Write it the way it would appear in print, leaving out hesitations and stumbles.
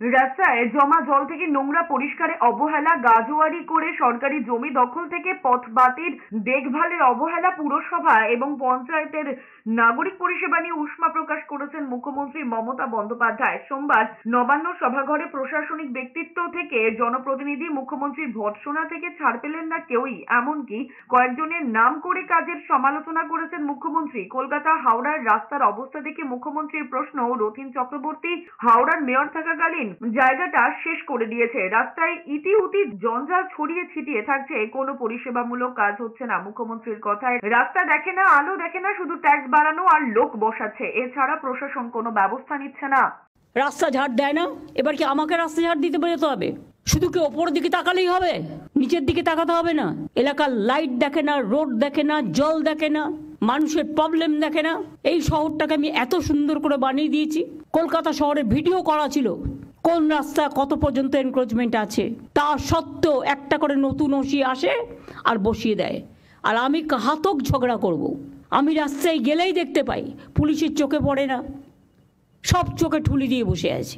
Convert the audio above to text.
রাস্তায় জমা জল থেকে নোংরা পরিষ্কারে অবহেলা, গাজোয়ারি করে সরকারি জমি দখল থেকে পথ বাতিল, দেখভালের অবহেলা, পুরসভা এবং পঞ্চায়েতের নাগরিক পরিষেবা নিয়ে উষ্মা প্রকাশ করেছেন মুখ্যমন্ত্রী মমতা বন্দ্যোপাধ্যায়। সোমবার নবান্ন সভাঘরে প্রশাসনিক ব্যক্তিত্ব থেকে জনপ্রতিনিধি, মুখ্যমন্ত্রীর ভৎসনা থেকে ছাড় পেলেন না কেউই। এমনকি কয়েকজনের নাম করে কাজের সমালোচনা করেছেন মুখ্যমন্ত্রী। কলকাতা হাওড়ার রাস্তার অবস্থা দেখে মুখ্যমন্ত্রীর প্রশ্ন, রথীন চক্রবর্তী হাওড়ার মেয়র থাকাকালীন জায়গাটা শেষ করে দিয়েছে। রাস্তায় ইতি উতি জঞ্জাল ছড়িয়ে ছিটিয়ে থাকছে, কোনো পরিষেবামূলক কাজ হচ্ছে না। মুখ্যমন্ত্রীর কথায় রাস্তা দেখে না, আলো দেখে না, শুধু ট্যাক্স বাড়ানো আর লোক বসাচ্ছে, এছাড়া প্রশাসন কোনো ব্যবস্থা নিচ্ছে না। রাস্তা ঝাড় দেয় না, এবার কি আমাকে রাস্তা ঝাড় দিতে যেতে হবে? শুধু কি ওপরের দিকে তাকালেই হবে? নিচের দিকে তাকাতে হবে না? এলাকার লাইট দেখে না, রোড দেখে না, জল দেখে না, মানুষের প্রবলেম দেখে না? এই শহরটাকে আমি এত সুন্দর করে বানিয়ে দিয়েছি। কলকাতা শহরে ভিডিও করা ছিল কোন রাস্তা কত পর্যন্ত এনক্রোচমেন্ট আছে, তা সত্ত্বেও একটা করে নতুন ওসি আসে আর বসিয়ে দেয়। আর আমি ঘাতক ঝগড়া করব। আমি রাস্তায় গেলেই দেখতে পাই পুলিশের চোখে পড়ে না, সব চোখে ঠুলি দিয়ে বসে আছে।